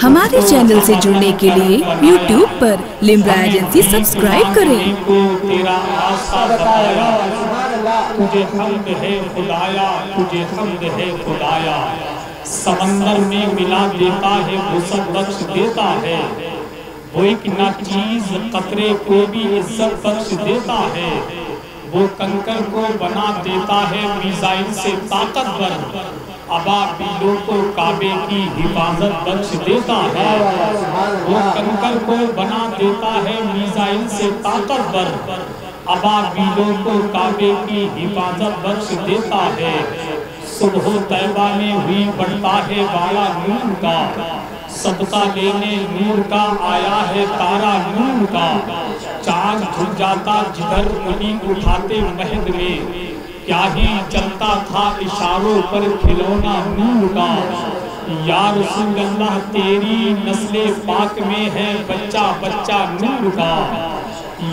ہمارے چینل سے جڑنے کے لیے یوٹیوب پر لمبرا ایجنسی سبسکرائب کریں۔ تیرا آسا بتایا، تجھے حمد ہے خدایا، تجھے حمد ہے خدایا۔ سمندر میں ملا دیتا ہے وسعت بخش دیتا ہے، وہ ایک نہ چیز قطرے کو بھی عزت بخش دیتا ہے، وہ کنکر کو بنا دیتا ہے میزائل سے طاقتور، ابابیلوں کو کعبے کی حفاظت بخش دیتا ہے، وہ کنکر کو بنا دیتا ہے میزائل سے طاقتور، ابابیلوں کو کعبے کی حفاظت بخش دیتا ہے۔ صبح طیبہ میں ہوئی بڑھتا ہے بالا نور کا، صدقہ لینے نور کا آیا ہے تارا نور کا، چاند جھک جاتا جدھر انہیں اٹھاتے مہد میں، کیا ہی چلتا تھا اشاروں پر کھلونا نور کا۔ یا رسول اللہ تیری نسل پاک میں ہے بچہ بچہ نور کا،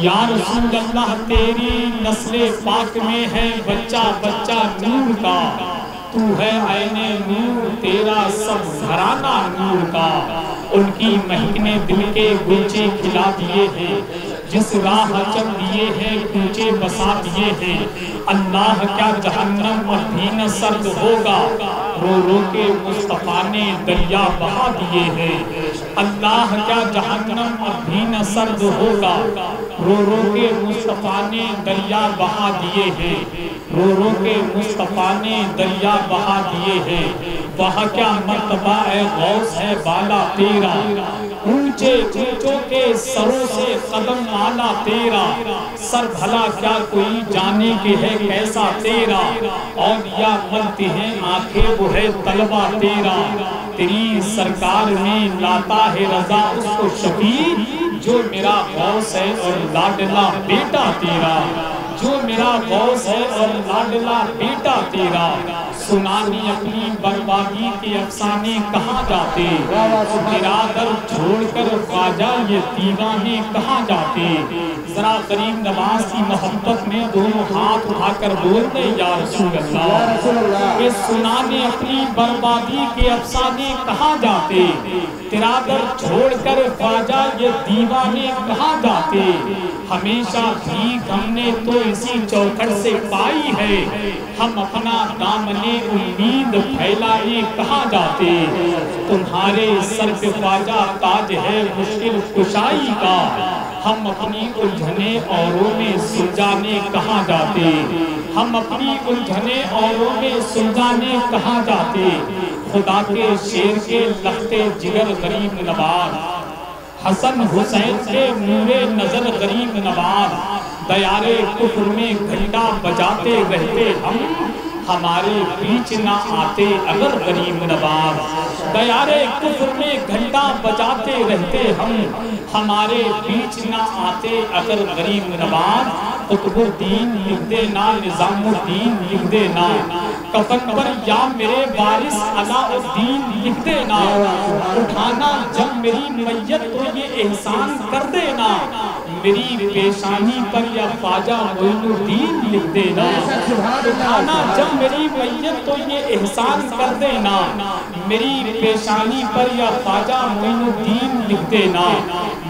یا رسول اللہ تیری نسل پاک میں ہے بچہ بچہ نور کا، تو ہے عین نور تیرا سب گھرانہ نور کا۔ ان کی مہک نے دل کے گلچے کھلا دیے ہیں، جس راہ چل دیے ہیں کوچے بسا دیے ہیں، اللہ کیا جہنم اب بھی نہ سرد ہوگا، رو رو کے مصطفیٰ نے دریا بہا دیے ہیں، اللہ کیا جہنم اب بھی نہ سرد ہوگا، رو رو کے مصطفیٰ نے دریا بہا دیے ہیں، رو رو کے مصطفیٰ نے دریا بہا دیے ہیں۔ وہاں کیا مرتبہ اے غوث ہے بالا تیرا، اونچے اونچوں کے سروں سے قدم آلا تیرا، سر بھلا کیا کوئی جانے کے ہے کیسا تیرا، اولیاء ملتی ہیں آنکھیں وہ ہے طلبہ تیرا، تیری سرکار میں لاتا ہے رضا اس کو شفیع، جو میرا غوث ہے اور لاڈلا بیٹا تیرا، جو میرا غوث ہے اور لاڈلا بیٹا تیرا۔ سنانی اپنی بربادی کے افسانے کہاں جاتے، برادر چھوڑ کر خواجہ یہ دیوانے کہاں جاتے، ذرا غریب نواز کی محبت میں دونوں ہاتھ اٹھا کر بولتے یا رسول اللہ، کہ سنانے اپنی بربادی کے افسانے کہاں جاتے، برادر چھوڑ کر خواجہ یہ دیوانے کہاں جاتے، ہمیشہ بھیک ہم نے تو اسی چوکھٹ سے پائی ہے، ہم اپنا دامن امید پھیلائے کہاں جاتے، تمہارے سر پہ خواجہ تاج ہے مشکل کشائی کا، ہم اپنی الجھنے اوروں میں سلجھانے کہاں جاتے، ہم اپنی الجھنے اوروں میں سلجھانے کہاں جاتے، خدا کے شیر کے لختے جگر غریب نواز، حسن حسین کے نور نظر غریب نواز، دیارے کفر میں گھنٹا بجاتے رہتے ہم، ہمارے بیچ نہ آتے اگر غریب نواز، دیارے کفر میں گھنٹا بجاتے رہتے ہم، ہمارے بیچ نہ آتے اگر غریب نواز، قطب الدین لکھ دینا نظام الدین لکھ دینا، کفن پر یا میرے وارث علاء الدین لکھ دینا، اٹھانا جب میری میت تو یہ احسان کر دینا، میری پیشانی پر یا خواجہ معین الدین لکھ دینا، اٹھانا جب میری میت تو یہ احسان کر دینا، میری پیشانی پر یا خواجہ معین الدین لکھ دینا،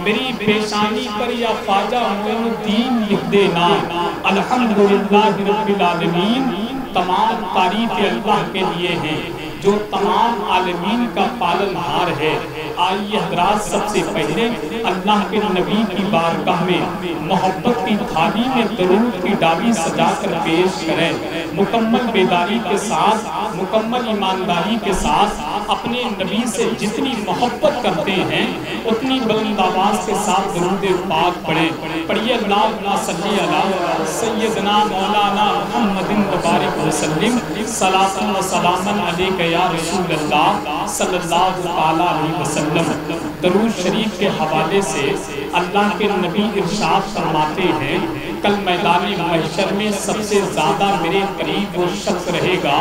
میری پیشانی پر یا خواجہ معین الدین لکھ دینا۔ الحمدللہ رب العالمین، تمام تعریف اللہ کے لیے ہیں جو تمام عالمین کا پالنہار ہے۔ آئیے حضرات سب سے پہلے اللہ کے نبی کی بارگاہ میں محبت کی تھالی میں درود کی ڈالی سجا کر پیش کریں، مکمل بیداری کے ساتھ، مکمل ایمانداری کے ساتھ اپنے نبی سے جتنی محبت کرتے ہیں اتنی بلند آواز کے ساتھ درود پاک پڑھیں۔ پڑھیے اللہم صلی علی سیدنا مولانا محمد مبارک وسلم، صلاۃ و سلام علیک یا رسول اللہ صلی اللہ علیہ وسلم۔ درود شریف کے حوالے سے اللہ کے نبی ارشاد فرماتے ہیں، کل میدان محشر میں سب سے زیادہ میرے قریب وہ شخص رہے گا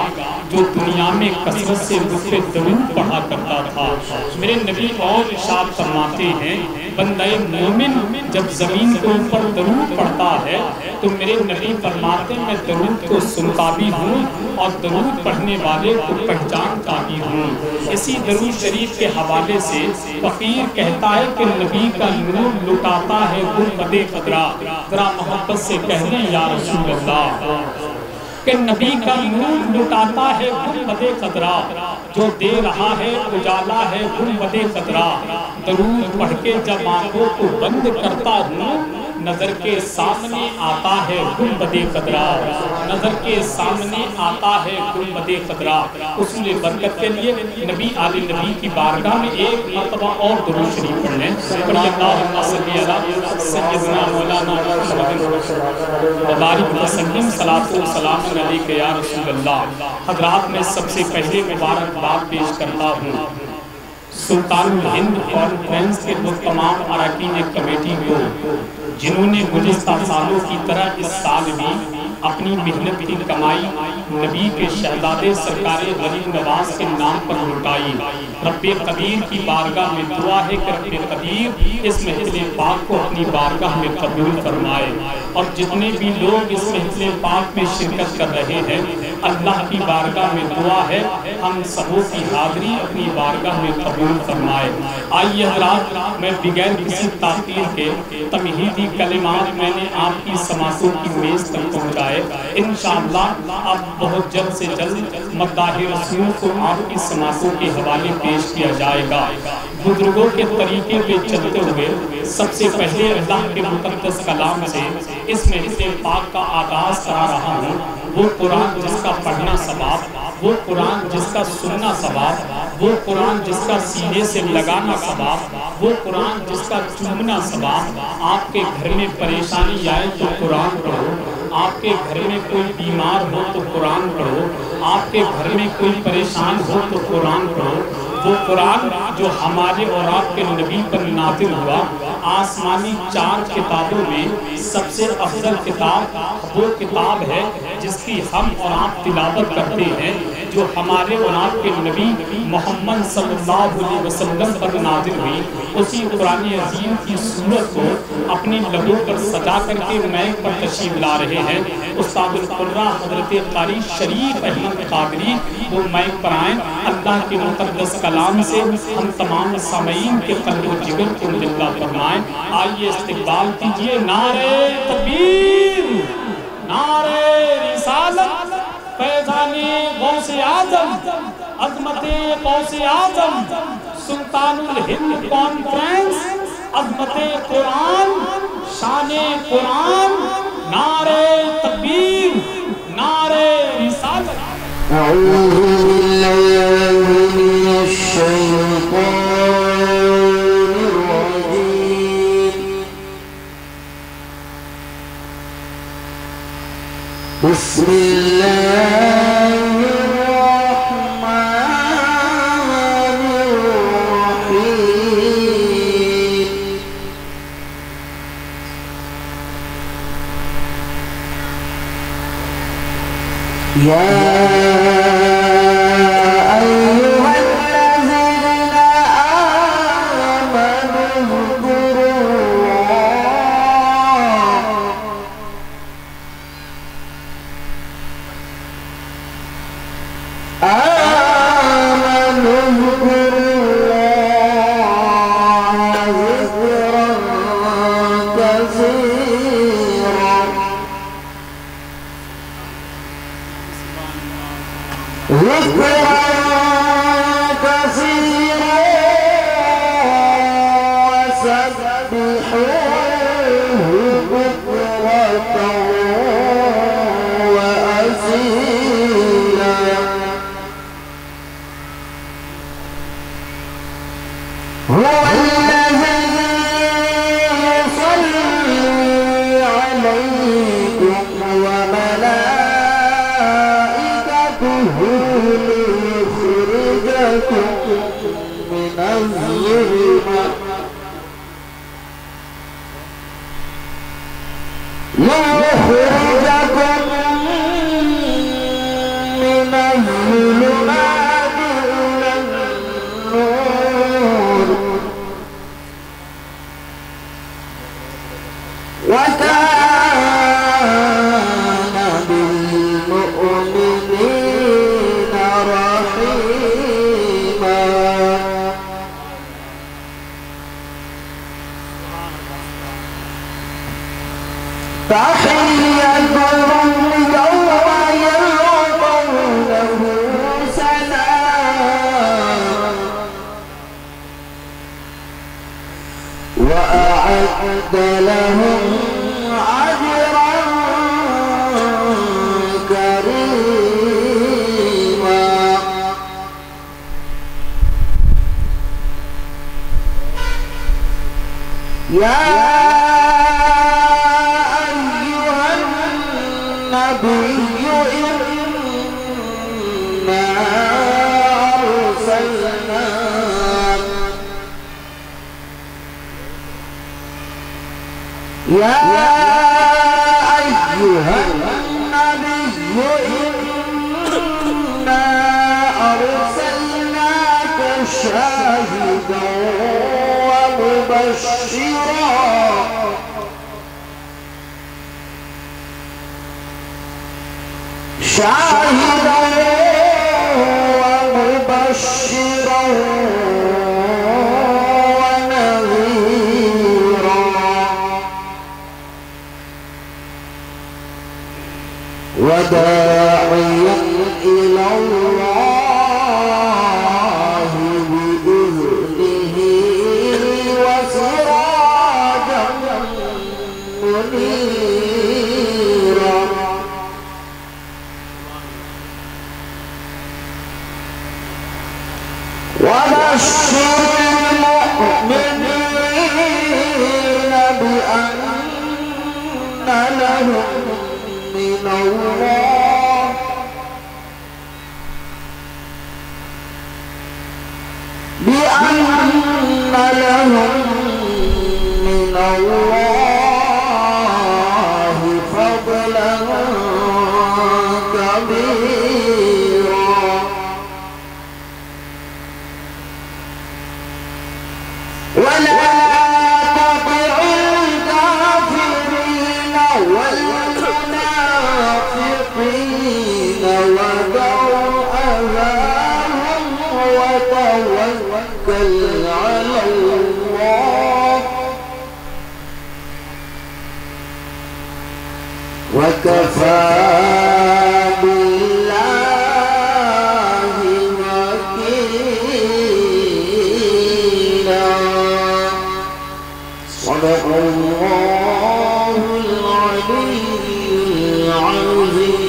جو دنیا میں کثرت سے رکھ درود پڑھا کرتا تھا۔ میرے نبی اور ارشاد فرماتے ہیں، بندہ مومن جب زمین کے اوپر درود پڑھتا ہے تو میرے نبی فرماتے ہیں میں درود کو سنتا بھی ہوں اور درود پڑھنے والے کو پہچان جانتا بھی ہوں۔ اسی درود شریف کے حوالے سے فقیر کہتا ہے کہ نبی کا نور لٹاتا ہے گنبد خضرا، ذرا محبت سے کہہ دیں یا رسول اللہ کہ نبی کا نور لٹاتا ہے گنبد خضرا، جو دے رہا ہے اجالا ہے گنبد خضرا۔ درود پڑھ کے جب آنکھوں کو بند کرتا ہوں، نظر کے سامنے آتا ہے گنبد خضرا، نظر کے سامنے آتا ہے گنبد خضرا۔ اصول برکت کے لیے نبی آل نبی کی بارگاہ میں ایک مرتبہ اور درود شریف پڑھ لیں۔ اللہم صلی علی سیدنا مولانا محمد وبارک وسلم، صلاۃ و سلام علیک یا رسول اللہ۔ حضرات میں سب سے پہلے مبارکباد پیش کرتا ہوں سلطان الہند کانفرنس کے وہ تمام اراکین کمیٹی کو جنہوں نے گزشتہ سالوں کی طرح اس سال بھی اپنی محنت کی کمائی نبی کے شہزادے سرکار غریب نواز کے نام پر لٹائی۔ رب قدیر کی بارگاہ میں دعا ہے کہ رب قدیر اس محفل پاک کو اپنی بارگاہ میں قبول فرمائے، اور جتنے بھی لوگ اس محفل پاک میں شرکت کر رہے ہیں اللہ کی بارگاہ میں دعا ہے ہم سبوں کی حاضری اپنی بارگاہ میں قبول فرمائے۔ آئیے حضرات، میں بغیر کسی تاخیر کے تمہیدی کلمات میں نے آپ کی سماعتوں کی میز تک پہنچائے۔ انشاءاللہ اب بہت جلد سے جلد مداح رسول کو آپ کی سماعتوں کے حوالے پیش کیا جائے گا۔ بزرگوں کے طریقے پہ چلتے ہوئے سب سے پہلے اللہ کے مقدس کلام سے اس محفل پاک کا آغاز کرا رہا ہوں۔ وہ قرآن جس کا پڑھنا ثواب، وہ قرآن جس کا سننا ثواب، وہ قرآن جس کا سینے سے لگانا ثواب، وہ قرآن جس کا چومنا ثواب۔ آپ کے گھر میں پریشانی آئے تو قرآن پڑھو، آپ کے گھر میں کوئی بیمار ہو تو قرآن پڑھو، آپ کے گھر میں کوئی پریشان ہو تو قرآن پڑھو۔ وہ قرآن جو ہمارے اور آپ کے نبی پر نازل ہوا، آسمانی 4 کتابوں میں سب سے افضل کتاب وہ کتاب ہے جس کی ہم اور آپ تلاوت کرتے ہیں، جو ہمارے اور آپ کے نبی محمد صلی اللہ علیہ وسلم پر نازل ہوئی۔ اسی قرآن عظیم کی سورت کو اپنے لبوں پر سجا کر کے میک پر تشریف لا رہے ہیں استاد القرہ حضرت قاری شریف احمد قادری، وہ میک پر آئیں۔ اللہ کے مقدس کلام سے ہم تمام سامعین کے قلب و جگر کو مجلہ فرمائیں۔ آئیے استقبال کیجئے نعرہ تکبیر، نعرہ رسالت، فیضان غوث اعظم، عظمت غوث اعظم، سلطان الہند کانفرنس، عظمت قرآن، شان قرآن، نعرہ تکبیر، نعرہ رسالت۔ أعوذ بالله من الشيطان الرجيم بسم الله الرحمن الرحيم وكان بالمؤمنين رحيما تحيتهم يوم يلقونه سلام وأعد لهم أجرا كريما يا أيها النبي إنا أرسلناك يا أيها النبي إنا أرسلناك شاهدا ومبشرا شاهدا ومبشرا ونذيرا وداعيا إلى الله بإذنه وسراجا منيرا وبشر المؤمنين بأن لهم من الله من الله فضلا كبيرا ولا تطع الكافرين والمنافقين ودع أذاهم وتوكل على الله وكفى بالله وكيلا صدق الله العلي العظيم।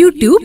YouTube